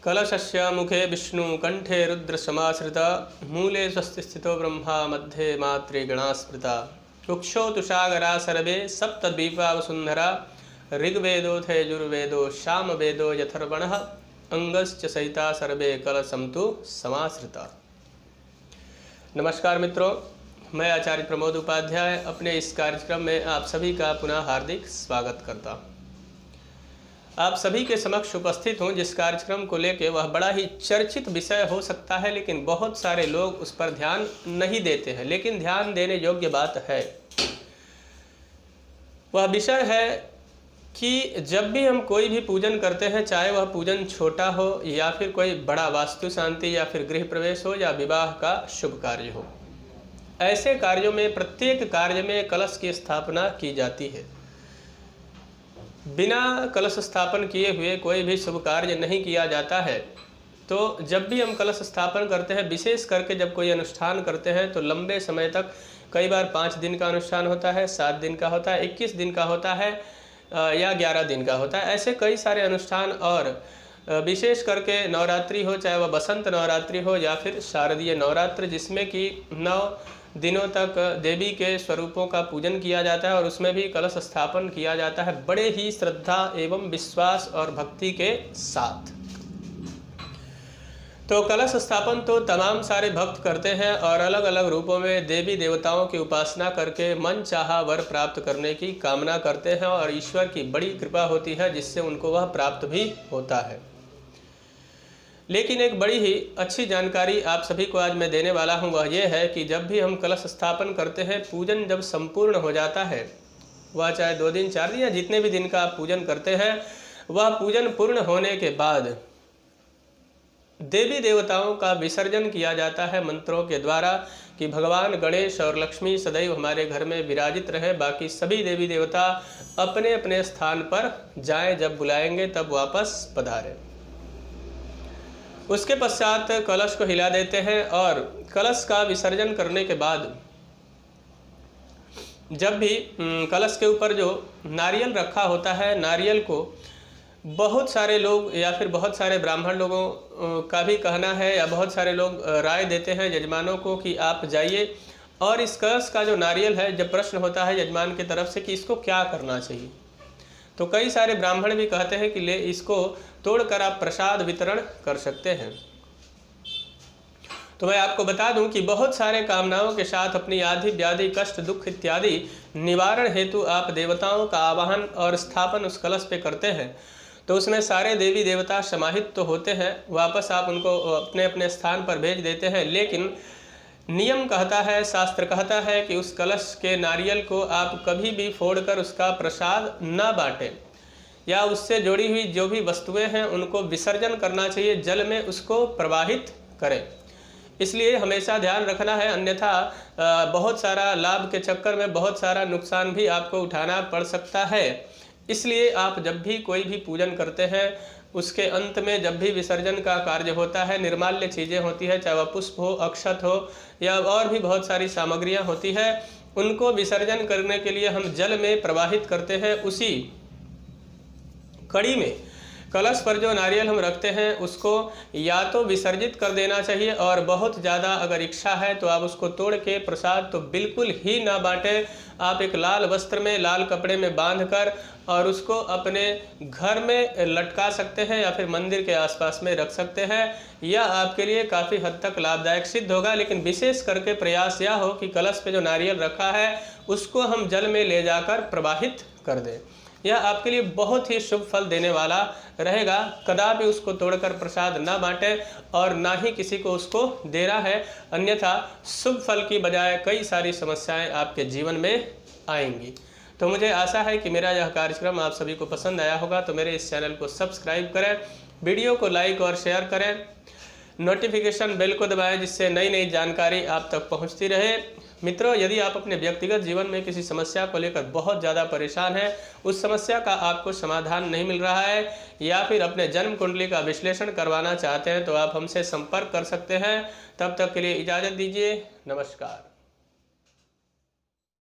कलशस्य मुखे विष्णु कंठे रुद्र समाश्रिता मूले स्वस्ति स्थितो ब्रह्मा मध्ये मात्रे गणास्मृता कुक्षो तुषागरा सर्वे सप्तद्वीपा वसुंधरा ऋग्वेदोऽथ यजुर्वेदो सामवेदो यथर्वणः अंगश्च सहिता सर्वे कलशं तु समाश्रिता। नमस्कार मित्रों, मैं आचार्य प्रमोद उपाध्याय अपने इस कार्यक्रम में आप सभी का पुनः हार्दिक स्वागत करता हूँ। आप सभी के समक्ष उपस्थित हूँ जिस कार्यक्रम को लेकर वह बड़ा ही चर्चित विषय हो सकता है, लेकिन बहुत सारे लोग उस पर ध्यान नहीं देते हैं। लेकिन ध्यान देने योग्य बात है। वह विषय है कि जब भी हम कोई भी पूजन करते हैं, चाहे वह पूजन छोटा हो या फिर कोई बड़ा वास्तु शांति या फिर गृह प्रवेश हो या विवाह का शुभ कार्य हो, ऐसे कार्यों में प्रत्येक कार्य में कलश की स्थापना की जाती है। बिना कलश स्थापन किए हुए कोई भी शुभ कार्य नहीं किया जाता है। तो जब भी हम कलश स्थापन करते हैं, विशेष करके जब कोई अनुष्ठान करते हैं, तो लंबे समय तक, कई बार 5 दिन का अनुष्ठान होता है, 7 दिन का होता है, 21 दिन का होता है या 11 दिन का होता है। ऐसे कई सारे अनुष्ठान, और विशेष करके नवरात्रि हो, चाहे वह बसंत नवरात्रि हो या फिर शारदीय नवरात्र, जिसमें कि 9 दिनों तक देवी के स्वरूपों का पूजन किया जाता है और उसमें भी कलश स्थापन किया जाता है बड़े ही श्रद्धा एवं विश्वास और भक्ति के साथ। तो कलश स्थापन तो तमाम सारे भक्त करते हैं और अलग अलग रूपों में देवी देवताओं की उपासना करके मन चाहा वर प्राप्त करने की कामना करते हैं और ईश्वर की बड़ी कृपा होती है जिससे उनको वह प्राप्त भी होता है। लेकिन एक बड़ी ही अच्छी जानकारी आप सभी को आज मैं देने वाला हूं, वह यह है कि जब भी हम कलश स्थापन करते हैं, पूजन जब संपूर्ण हो जाता है, वह चाहे 2 दिन 4 दिन या जितने भी दिन का आप पूजन करते हैं, वह पूजन पूर्ण होने के बाद देवी देवताओं का विसर्जन किया जाता है मंत्रों के द्वारा कि भगवान गणेश और लक्ष्मी सदैव हमारे घर में विराजित रहे। बाकी सभी देवी देवता अपने अपने स्थान पर जाएं, जब बुलाएंगे तब वापस पधारें। उसके पश्चात कलश को हिला देते हैं और कलश का विसर्जन करने के बाद जब भी कलश के ऊपर जो नारियल रखा होता है, नारियल को बहुत सारे लोग या फिर बहुत सारे ब्राह्मण लोगों का भी कहना है या बहुत सारे लोग राय देते हैं यजमानों को कि आप जाइए और इस कलश का जो नारियल है, जब प्रश्न होता है यजमान की तरफ से कि इसको क्या करना चाहिए, तो कई सारे ब्राह्मण भी कहते हैं कि ले इसको तोड़कर आप प्रसाद वितरण कर सकते हैं। तो मैं आपको बता दूं कि बहुत सारे कामनाओं के साथ अपनी आदि व्याधि कष्ट दुख इत्यादि निवारण हेतु आप देवताओं का आवाहन और स्थापन उस कलश पे करते हैं, तो उसमें सारे देवी देवता समाहित तो होते हैं, वापस आप उनको अपने अपने स्थान पर भेज देते हैं। लेकिन नियम कहता है, शास्त्र कहता है कि उस कलश के नारियल को आप कभी भी फोड़कर उसका प्रसाद न बांटें या उससे जुड़ी हुई जो भी वस्तुएं हैं उनको विसर्जन करना चाहिए, जल में उसको प्रवाहित करें। इसलिए हमेशा ध्यान रखना है, अन्यथा बहुत सारा लाभ के चक्कर में बहुत सारा नुकसान भी आपको उठाना पड़ सकता है। इसलिए आप जब भी कोई भी पूजन करते हैं, उसके अंत में जब भी विसर्जन का कार्य होता है, निर्माल्य चीज़ें होती है, चाहे वह पुष्प हो, अक्षत हो या और भी बहुत सारी सामग्रियां होती है, उनको विसर्जन करने के लिए हम जल में प्रवाहित करते हैं। उसी कड़ी में कलश पर जो नारियल हम रखते हैं उसको या तो विसर्जित कर देना चाहिए, और बहुत ज़्यादा अगर इच्छा है तो आप उसको तोड़ के प्रसाद तो बिल्कुल ही ना बांटें। आप एक लाल वस्त्र में, लाल कपड़े में बांधकर और उसको अपने घर में लटका सकते हैं या फिर मंदिर के आसपास में रख सकते हैं। यह आपके लिए काफ़ी हद तक लाभदायक सिद्ध होगा। लेकिन विशेष करके प्रयास यह हो कि कलश पे जो नारियल रखा है उसको हम जल में ले जाकर प्रवाहित कर दें। यह आपके लिए बहुत ही शुभ फल देने वाला रहेगा। कदापि उसको तोड़कर प्रसाद ना बांटें और ना ही किसी को उसको देना है, अन्यथा शुभ फल की बजाय कई सारी समस्याएं आपके जीवन में आएंगी। तो मुझे आशा है कि मेरा यह कार्यक्रम आप सभी को पसंद आया होगा। तो मेरे इस चैनल को सब्सक्राइब करें, वीडियो को लाइक और शेयर करें, नोटिफिकेशन बेल को दबाएं जिससे नई नई जानकारी आप तक पहुंचती रहे। मित्रों, यदि आप अपने व्यक्तिगत जीवन में किसी समस्या को लेकर बहुत ज़्यादा परेशान हैं, उस समस्या का आपको समाधान नहीं मिल रहा है या फिर अपने जन्म कुंडली का विश्लेषण करवाना चाहते हैं, तो आप हमसे संपर्क कर सकते हैं। तब तक के लिए इजाज़त दीजिए। नमस्कार।